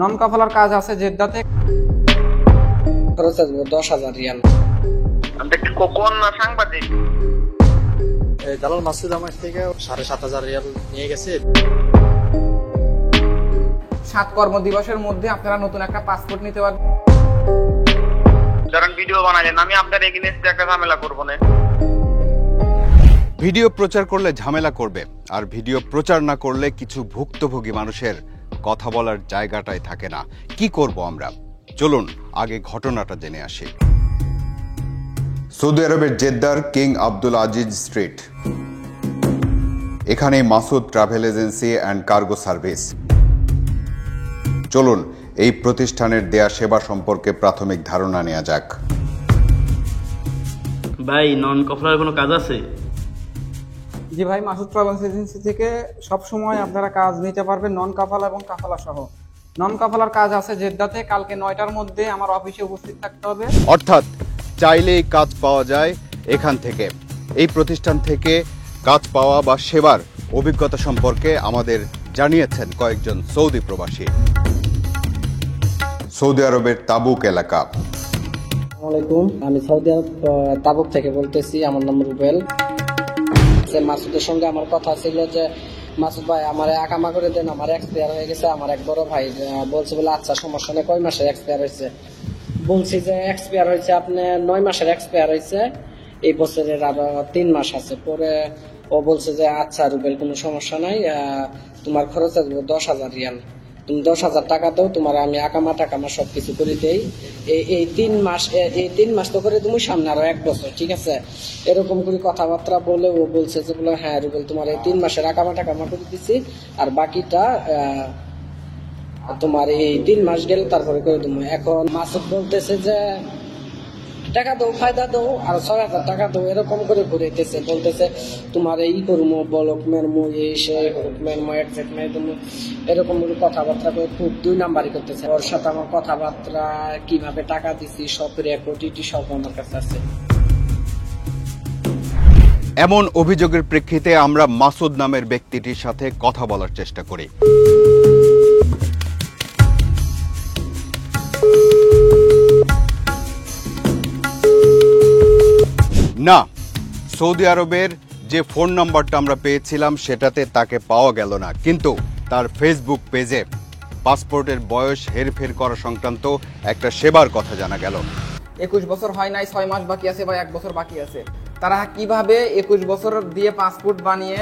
নন কাফালার কাজ আছে জেদ্দাতে, খরচ আসবে 10,000 রিয়াল। কোন সাংবাদিক? জালাল মাসুদ আমার থেকে 7,500 রিয়াল নিয়ে গেছে। 7 কর্মদিবসের মধ্যে আপনারা নতুন একটা পাসপোর্ট নিতে পারবেন। যারা ভিডিও বানালেন, আমি আপনার এগেইনস্টে একটা ঝামেলা করব না। ভিডিও প্রচার করলে ঝামেলা করবে, আর ভিডিও প্রচার না করলে কিছু ভুক্তভোগী মানুষের কথা বলার জায়গাটাই থাকে না। কি করব আমরা? চলুন আগে ঘটনাটা জেনে আসি। সৌদি আরবের জেদ্দার কিং আব্দুল আজিজ স্ট্রিট, এখানে Masud travel agency and cargo service. চলুন এই প্রতিষ্ঠানের দেয়া সেবা সম্পর্কে প্রাথমিক ধারণা নেওয়া যাক। ভাই, নন কাফালার কোনো কাজ আছে? জি ভাই, মাসুদ ট্রাভেল এজেন্সি থেকে সব সময় আপনারা কাজ নিতে পারবেন, নন কাফালা এবং কাফালা সহ। নন কাফালার কাজ আছে জেদ্দাতে, কালকে 9টার মধ্যে আমার অফিসে উপস্থিত থাকতে হবে। অর্থাৎ চাইলেই কাজ পাওয়া যায় এখান থেকে। এই প্রতিষ্ঠান থেকে কাজ পাওয়া বা সেবার অভিজ্ঞতা সম্পর্কে আমাদের জানিয়েছেন কয়েকজন সৌদি প্রবাসী। সৌদি আরবের তাবুক এলাকা। আসসালামু আলাইকুম, আমি সৌদি আরব তাবুক থেকে বলতেছি। আমার নাম রুবেল। মাসুদের সঙ্গে আমার কথা ছিল যে, মাসুদ ভাই আমার আকামা করে দেন, আমার এক্সপায়ার হয়ে গেছে। আমার এক বড় ভাই বলছে বলে আচ্ছা সমস্যা নেই, কয় মাসের এক্সপায়ার হয়েছে? বলছি যে এক্সপায়ার হয়েছে আপনার 9 মাসের এক্সপায়ার হয়েছে, এই বছরের আরো 3 মাস আছে। পরে ও বলছে যে আচ্ছা রুবেল, কোনো সমস্যা নাই, তোমার খরচ আসবে 10,000 রিয়াল। তুমি 10,000 টাকা দাও, তোমার আমি আকামা টাকামা সবকিছু করে দেই। এই 3 মাস তো করে তুমি, সামনে আরো 1 বছর, ঠিক আছে? এরকম করে কথাবার্তা বলে ও বলছে যে বলে হ্যাঁ রুবেল, তোমার এই 3 মাসের আকামা টাকামা করে দিচ্ছি, আর বাকিটা তোমার এই 3 মাস গেলে তারপরে করে দেবো। এখন মাসুদ বলতেছে যে টাকা দাও, ফায়দা দাও, আর 6,000 টাকা দাও, এরকম করে ঘুরাইতেছে। বলতেছে তোমার এই করবো, বলক মেরমো, এই সে মেরমো, একজেক্ট মেরমো, এরকম করে কথাবার্তা করে খুব 2 নাম্বারই করতেছে। ওর সাথে আমার কথাবার্তা, কিভাবে টাকা দিছি, সব রেকর্ড সব আমার কাছে আছে। এমন অভিযোগের প্রেক্ষিতে আমরা মাসুদ নামের ব্যক্তিটির সাথে কথা বলার চেষ্টা করি। না, সৌদি আরবের যে ফোন নাম্বারটা আমরা পেয়েছিলাম সেটাতে তাকে পাওয়া গেল না, কিন্তু তার ফেসবুক পেজে পাসপোর্টের বয়স হেরফের করা সংক্রান্ত একটা সেবার কথা জানা গেল। 21 বছর হয় নাই, 6 মাস বাকি আছে বা 1 বছর বাকি আছে। তারা কিভাবে 21 বছর দিয়ে পাসপোর্ট বানিয়ে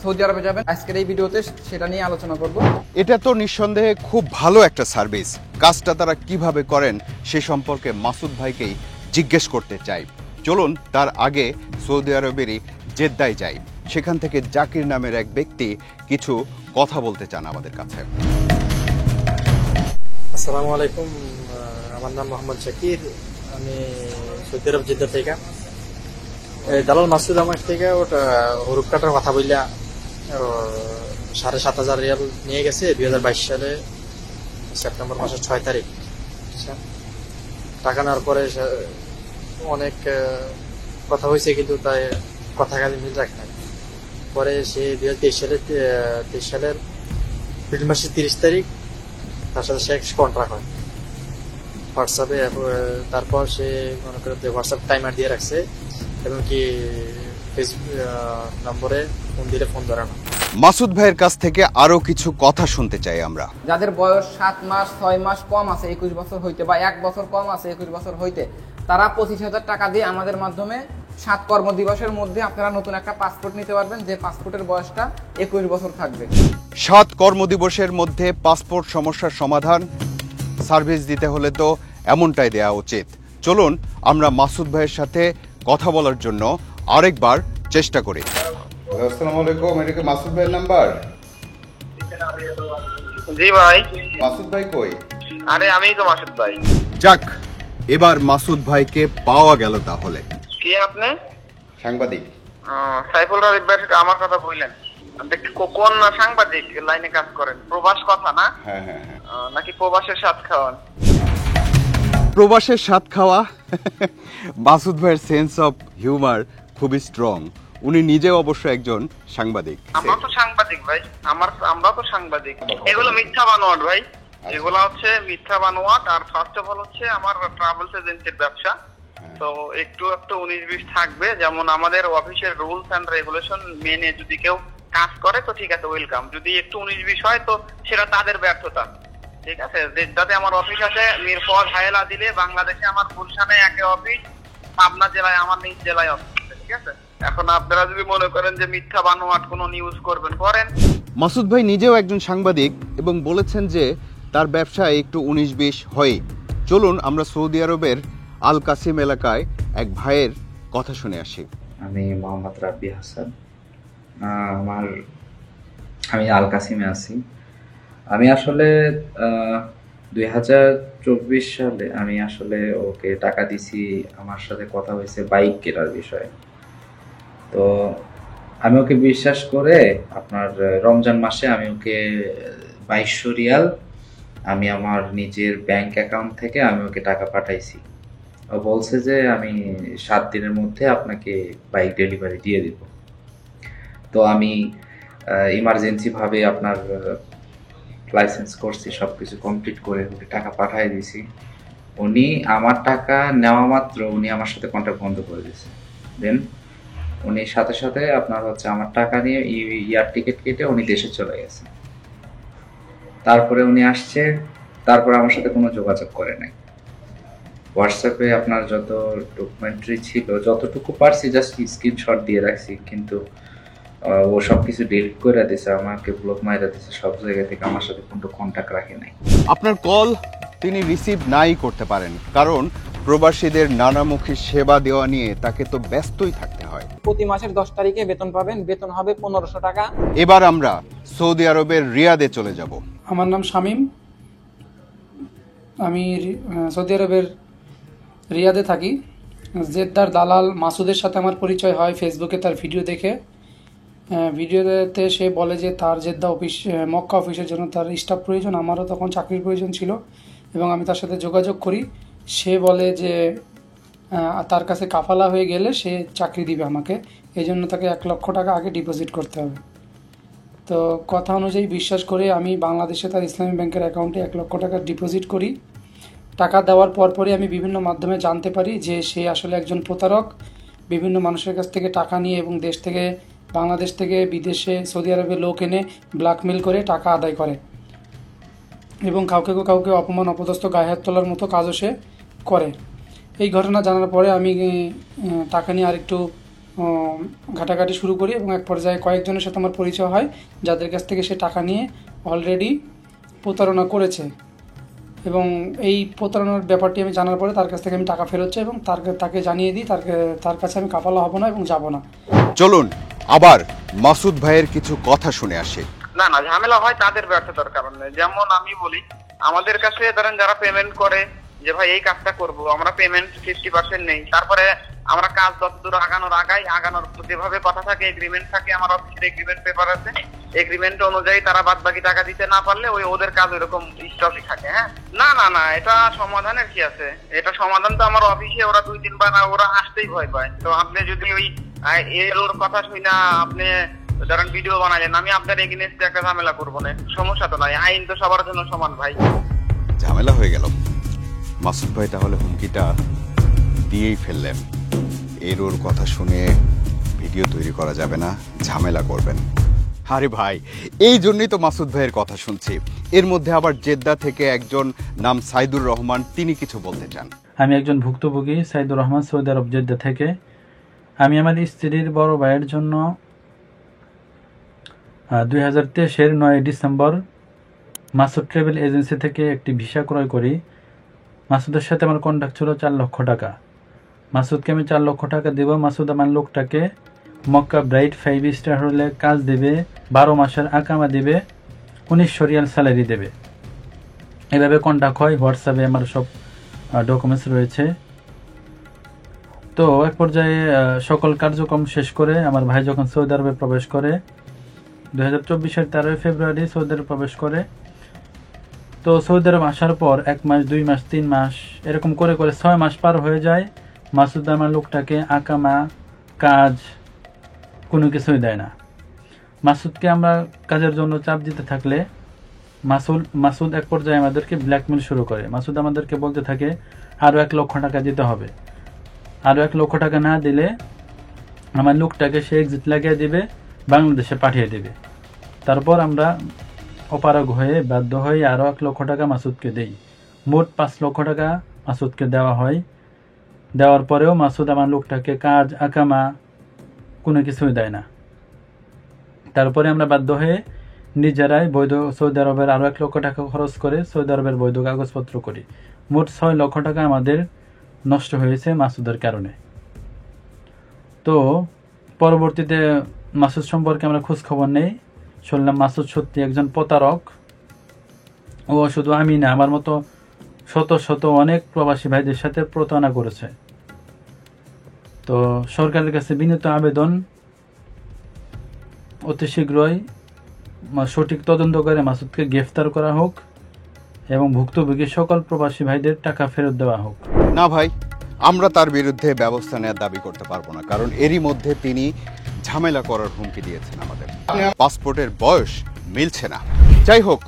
সৌদি আরবে যাবেন, আজকের এই ভিডিওতে সেটা নিয়ে আলোচনা করব। এটা তো নিঃসন্দেহে খুব ভালো একটা সার্ভিস। কাজটা তারা কিভাবে করেন সে সম্পর্কে মাসুদ ভাইকেই জিজ্ঞেস করতে চাই। চলুন তার আগে সৌদি আরবেরই জেদ্দায় যাই। সেখান থেকে জাকির নামের এক ব্যক্তি কিছু কথা বলতে চান আমাদের কাছে। আসসালামু আলাইকুম, আমার নাম মোহাম্মদ জাকির, আমি সৌদি আরব জেদ্দা থেকে। জালাল মাসুদ আমার থেকে ওটা হরুপ কাটার কথা বললা 7,500 রিয়াল নিয়ে গেছে 2022 সালে সেপ্টেম্বর মাসের 6 তারিখ। টাকা নেওয়ার পরে অনেক কথা হয়েছে, কিন্তু তাই কথা কাজে মিল রাখে না। পরে সে 2023 সালের এপ্রিল মাসের 30 তারিখ তার সাথে সে কন্ট্রাক্ট হয় হোয়াটসঅ্যাপে। তারপর সে মনে করে হোয়াটসঅ্যাপ টাইমার দিয়ে রাখছে, এবং কি ফেসবুক নম্বরে ফোন দিলে ফোন ধরে না। মাসুদ ভাইয়ের কাছ থেকে আরো কিছু কথা শুনতে চাই আমরা। যাদের বয়স 7 মাস 6 মাস কম আছে 21 বছর হইতে, বা 1 বছর কম আছে 21 বছর হইতে, তারা 25,000 টাকা দিয়ে আমাদের মাধ্যমে 7 কর্মদিবসের মধ্যে আপনারা নতুন একটা পাসপোর্ট নিতে পারবেন, যে পাসপোর্টের বয়সটা 21 বছর থাকবে। 7 কর্মদিবসের মধ্যে পাসপোর্ট সমস্যার সমাধান। সার্ভিস দিতে হলে তো এমনটাই দেওয়া উচিত। চলুন আমরা মাসুদ ভাইয়ের সাথে কথা বলার জন্য আরেকবার চেষ্টা করি। আসসালামু আলাইকুম, এটা কি মাসুদ ভাইয়ের নাম্বার? জি ভাই। মাসুদ ভাই কই? আরে আমিই তো মাসুদ ভাই। যাক, এবার মাসুদ ভাইকে পাওয়া গেল। তাহলে কি আপনি? সাংবাদিক সাইফুল রাজীব ভাই, আমার কথা বললেন। কোন সাংবাদিক লাইনে কাজ করেন? প্রবাস কথা না? হ্যাঁ হ্যাঁ হ্যাঁ। নাকি প্রবাসের স্বাদ খাওয়ান? প্রবাসের স্বাদ খাওয়া। মাসুদ ভাইয়ের সেন্স অফ হিউমার খুবই স্ট্রং। উনি নিজেও অবশ্য একজন সাংবাদিক। আমরা তো সাংবাদিক ভাই, আমরা তো সাংবাদিক। এগুলো মিথ্যা বানোয়াট ভাই, এগুলো হচ্ছে মিথ্যা বানোয়াট। আর ফার্স্ট অফ অল হচ্ছে আমার ট্রাভেলস এজেন্সির ব্যবসা, তো একটু 19-20 থাকবে। যেমন আমাদের অফিসের রুলস এন্ড রেগুলেশন মেনে যদি কেউ কাজ করে তো ঠিক আছে, ওয়েলকাম। যদি একটু 19-20 হয় তো সেটা তাদের ব্যর্থতা, ঠিক আছে। যাতে আমার অফিস আছে মিরপুর হায়লা দিলে, বাংলাদেশে আমার গুলশানে একে অফিস, পাবনা জেলায় আমার নিজ জেলায় অফিস, ঠিক আছে। এখন আপনারা যদি মনে করেন যে মিথ্যা বানোয়াট কোনো নিউজ করবেন, করেন। মাসুদ ভাই নিজেও একজন সাংবাদিক এবং বলেছেন যে তার ব্যবসায় একটু 19-20 হয়। চলুন আমরা সৌদি আরবের আল কাসিম এলাকায় এক ভাইয়ের কথা শুনে আসি। আমি মোহাম্মদ রাব্বি হাসান, আমি আল কাসিমে আছি। আমি আসলে 2024 সালে আমি আসলে ওকে টাকা দিছি, আমার সাথে কথা হয়েছে বাইক কেনার বিষয়ে। তো আমি ওকে বিশ্বাস করে আপনার রমজান মাসে আমি ওকে 2200 রিয়াল আমি আমার নিজের ব্যাংক অ্যাকাউন্ট থেকে আমি ওকে টাকা পাঠাইছি। ও বলছে যে আমি 7 দিনের মধ্যে আপনাকে বাইক ডেলিভারি দিয়ে দিব। তো আমি ইমার্জেন্সি ভাবে আপনার লাইসেন্স করছি, সবকিছু কমপ্লিট করে ওকে টাকা পাঠিয়ে দিয়েছি। উনি আমার টাকা নেওয়া মাত্র উনি আমার সাথে কন্ট্যাক্ট বন্ধ করে দিয়েছে। দেন উনি সাথে সাথে আপনার হচ্ছে আমার টাকা নিয়ে এয়ার টিকিট কেটে উনি দেশে চলে গেছে। তারপরে উনি আসছে, তারপরে আমার সাথে কোনো যোগাযোগ করে নাই। হোয়াটসঅ্যাপে আপনার যত ডকুমেন্টারি ছিল, যতটুকু পারছি জাস্ট স্ক্রিনশট দিয়ে রাখছি, কিন্তু ও সব কিছু ডিলিট করে দিয়েছে, আমাকে ব্লক মাইরা দিয়েছে, সব জায়গা থেকে আমার সাথে কোনো কন্ট্যাক্ট রাখে নাই। আপনার কল তিনি রিসিভ নাই করতে পারেন, কারণ প্রবাসীদের নানামুখী সেবা দেওয়া নিয়ে তাকে তো ব্যস্তই থাকতে হয়। প্রতি মাসের 10 তারিখে বেতন পাবেন, বেতন হবে 1500 টাকা। এবার আমরা সৌদি আরবের রিয়াদে চলে যাব। আমার নাম শামীম, আমি সৌদি আরবের রিয়াদে থাকি। জেদ্দার দালাল মাসুদের সাথে আমার পরিচয় হয় ফেসবুকে তার ভিডিও দেখে। ভিডিওতে সে বলে যে তার জেদ্দা অফিস মক্কা অফিসের জন্য তার স্টাফ প্রয়োজন, আমারও তখন চাকরির প্রয়োজন ছিল এবং আমি তার সাথে যোগাযোগ করি। সে বলে যে তার কাছে কাফালা হয়ে গেলে সে চাকরি দিবে আমাকে, এই জন্য তাকে 1 লক্ষ টাকা আগে ডিপোজিট করতে হবে। তো কথা অনুযায়ী বিশ্বাস করে আমি বাংলাদেশে তার ইসলামী ব্যাংকের অ্যাকাউন্টে 1 লক্ষ টাকা ডিপোজিট করি। টাকা দেওয়ার পরপরই আমি বিভিন্ন মাধ্যমে জানতে পারি যে সে আসলে একজন প্রতারক, বিভিন্ন মানুষের কাছ থেকে টাকা নিয়ে এবং দেশ থেকে বাংলাদেশ থেকে বিদেশে সৌদি আরবে লোক এনে ব্ল্যাকমেল করে টাকা আদায় করে এবং কাউকে অপমান অপদস্থ গায়ে হাত তোলার মতো কাজও সে করে। এই ঘটনা জানার পরে আমি টাকা নিয়ে আরেকটু ঘাটাঘাটি শুরু করি এবং এক পর্যায়ে কয়েকজনের সাথে আমার পরিচয় হয় যাদের কাছ থেকে সে টাকা নিয়ে অলরেডি প্রতারণা করেছে। এবং এই প্রতারণার ব্যাপারটি আমি জানার পরে তার কাছ থেকে আমি টাকা ফেরত চাই এবং তাকে জানিয়ে দিই তার কাছে আমি কাফালা হব না এবং যাব না। চলুন আবার মাসুদ ভাইয়ের কিছু কথা শুনে আসি। না ঝামেলা হয় তাদের ব্যর্থতার কারণে। যেমন আমি বলি, আমাদের কাছে ধরেন যারা পেমেন্ট করে যে ভাই এই কাজটা করব, আমরা পেমেন্ট 50% নেই। তারপরে আমরা কাজ যতদূর আগানোর যেভাবে কথা থাকে, এগ্রিমেন্ট থাকে, আমার অফিসের এগ্রিমেন্ট পেপার আছে, এগ্রিমেন্ট অনুযায়ী তারা বাদ বাকি টাকা দিতে না পারলে ওদের কাজ ওইরকম স্টকই থাকে। হ্যাঁ, না এটা সমাধানের কি আছে? এটা সমাধান তো আমার অফিসে ওরা 2-3 বার ওরা আসতেই ভয় পায়। তো আপনি যদি ওই ওর কথা শুনে আপনি ধরেন ভিডিও বানালেন, আমি আপনার এগেইনস্টে একটা ঝামেলা করবো না, সমস্যা তো নাই, আইন তো সবার জন্য সমান ভাই। ঝামেলা হয়ে গেল। মাসুদ ভাই তাহলে হুমকিটা দিয়েই ফেললেন। ওর কথা শুনে ভিডিও তৈরি করা যাবে না, ঝামেলা করবেন। আরে ভাই, এই জন্যই তো মাসুদ ভাইয়ের কথা শুনছি। এর মধ্যে আবার জেদ্দা থেকে একজন নাম সাইদুর রহমান, তিনি কিছু বলতে চান। আমি একজন ভুক্তভোগী সাইদুর রহমান, সৌদি আরব জেদ্দা থেকে। আমি আমার স্ত্রীর বড় ভাইয়ের জন্য 2023-এর 9 ডিসেম্বর মাসুদ ট্রাভেল এজেন্সি থেকে একটি ভিসা ক্রয় করি। মাসুদের সাথে আমার কন্ট্যাক্ট ছিল 4 লক্ষ টাকা। মাসুদকে আমি 4 লক্ষ টাকা দেব। মাসুদ আমার লোকটাকে মক্কা ব্রাইট 5 স্টার হোটেলে কাজ দেবে, 12 মাসের আকামা দেবে, 1900 রিয়াল স্যালারি দেবে। এভাবে কন্ট্যাক্ট হয়। হোয়াটসঅ্যাপে আমার সব ডকুমেন্টস রয়েছে। তো এক পর্যায়ে সকল কার্যক্রম শেষ করে আমার ভাই যখন সৌদি আরবে প্রবেশ করে, 2024-এর 13 ফেব্রুয়ারি সৌদি আরবে প্রবেশ করে। তো সৌদি আরব আসার পর 1 মাস, 2 মাস, 3 মাস এরকম করে 6 মাস পার হয়ে যায়। মাসুদ আমার লোকটাকে আকামা, কাজ, কোনো কিছুই দেয় না। মাসুদকে আমরা কাজের জন্য চাপ দিতে থাকলে মাসুদ এক পর্যায়ে আমাদেরকে ব্ল্যাকমেল শুরু করে। মাসুদ আমাদেরকে বলতে থাকে আরও 1 লক্ষ টাকা দিতে হবে, আরও 1 লক্ষ টাকা না দিলে আমার লোকটাকে সে এক্সিট লাগিয়ে দেবে, বাংলাদেশে পাঠিয়ে দেবে। তারপর আমরা অপারগ হয়ে বাধ্য হয়ে আরও 1 লক্ষ টাকা মাসুদকে দেই। মোট 5 লক্ষ টাকা মাসুদকে দেওয়া হয়। দেওয়ার পরেও মাসুদ আমার লোকটাকে কাজ আকামা কোনো কিছুই দেয় না। তারপরে আমরা বাধ্য হয়ে নিজেরাই বৈধ সৌদি আরবের আরও 1 লক্ষ টাকা খরচ করে সৌদি আরবের বৈধ কাগজপত্র করি। মোট 6 লক্ষ টাকা আমাদের নষ্ট হয়েছে মাসুদের কারণে। তো পরবর্তীতে মাসুদ সম্পর্কে আমরা খোঁজ খবর নেই, শুনলাম মাসুদ সত্যি একজন প্রতারক। ও শুধু আমি না, আমার মতো শত শত অনেক প্রবাসী ভাইদের সাথে প্রতারণা করেছে। তো সরকারের কাছে বিনীত আবেদন, অতি শীঘ্রই সঠিক তদন্ত করে মাসুদকে গ্রেফতার করা হোক এবং ভুক্তভোগী সকল প্রবাসী ভাইদের টাকা ফেরত দেওয়া হোক। না ভাই, আমরা তার বিরুদ্ধে ব্যবস্থা নেওয়ার দাবি করতে পারবো না, কারণ এরই মধ্যে তিনি ঝামেলা করার হুমকি দিয়েছেন আমাদের। পাসপোর্টের বয়স মিলছে না। যাই হোক,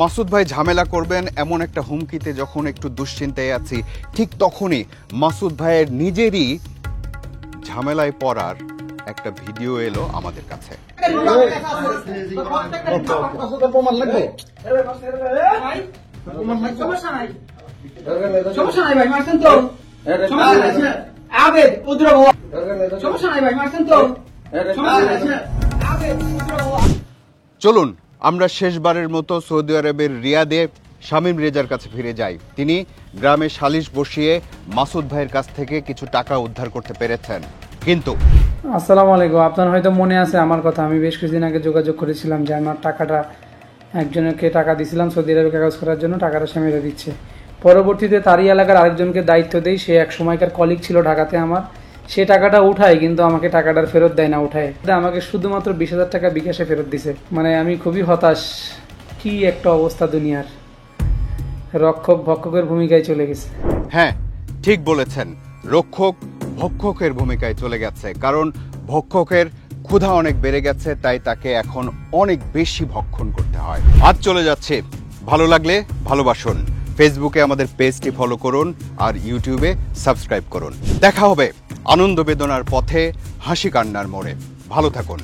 মাসুদ ভাই ঝামেলা করবেন এমন একটা হুমকিতে যখন একটু দুশ্চিন্তায় আছি, ঠিক তখনই মাসুদ ভাইয়ের নিজেরই ঝামেলায় পড়ার একটা ভিডিও এলো আমাদের কাছে। চলুন আমরা শেষবারের মতো সৌদি আরবের রিয়াদে শামীম রেজার কাছে ফিরে যাই। তিনি গ্রামে সালিশ বসিয়ে মাসুদ ভাইয়ের কাছ থেকে কিছু টাকা উদ্ধার করতে পেরেছেন। কিন্তু আসসালামু আলাইকুম। আপনার হয়তো মনে আছে আমার কথা, আমি বেশ কিছুদিন আগে যোগাযোগ করেছিলাম যে আমার টাকাটা একজনকে টাকা দিয়েছিলাম সৌদি আরবে কাগজ করার জন্য, টাকাটা সে মেরে দিচ্ছে। পরবর্তীতে তারই এলাকার আরেকজনকে দায়িত্ব দেই, সে এক সময়কার কলিগ ছিল ঢাকাতে আমার, সে টাকাটা উঠায় কিন্তু আমাকে টাকাটার ফেরত দেয় না, উঠায় আমাকে শুধুমাত্র 20,000 টাকা বিকাশে ফেরত দিছে। মানে আমি খুবই হতাশ, কি একটা অবস্থা দুনিয়ার। রক্ষক ভক্ষকের ভূমিকায় চলে গেছে। হ্যাঁ, ঠিক বলেছেন, রক্ষক ভক্ষকের ভূমিকায় চলে গেছে, কারণ ভক্ষকের ক্ষুধা অনেক বেড়ে গেছে, তাই তাকে এখন অনেক বেশি ভক্ষণ করতে হয়। আজ চলে যাচ্ছে, ভালো লাগলে ভালোবাসুন, ফেসবুকে আমাদের পেজটি ফলো করুন আর ইউটিউবে সাবস্ক্রাইব করুন। দেখা হবে আনন্দ বেদনার পথে, হাসি কান্নার মোড়ে। ভালো থাকুন।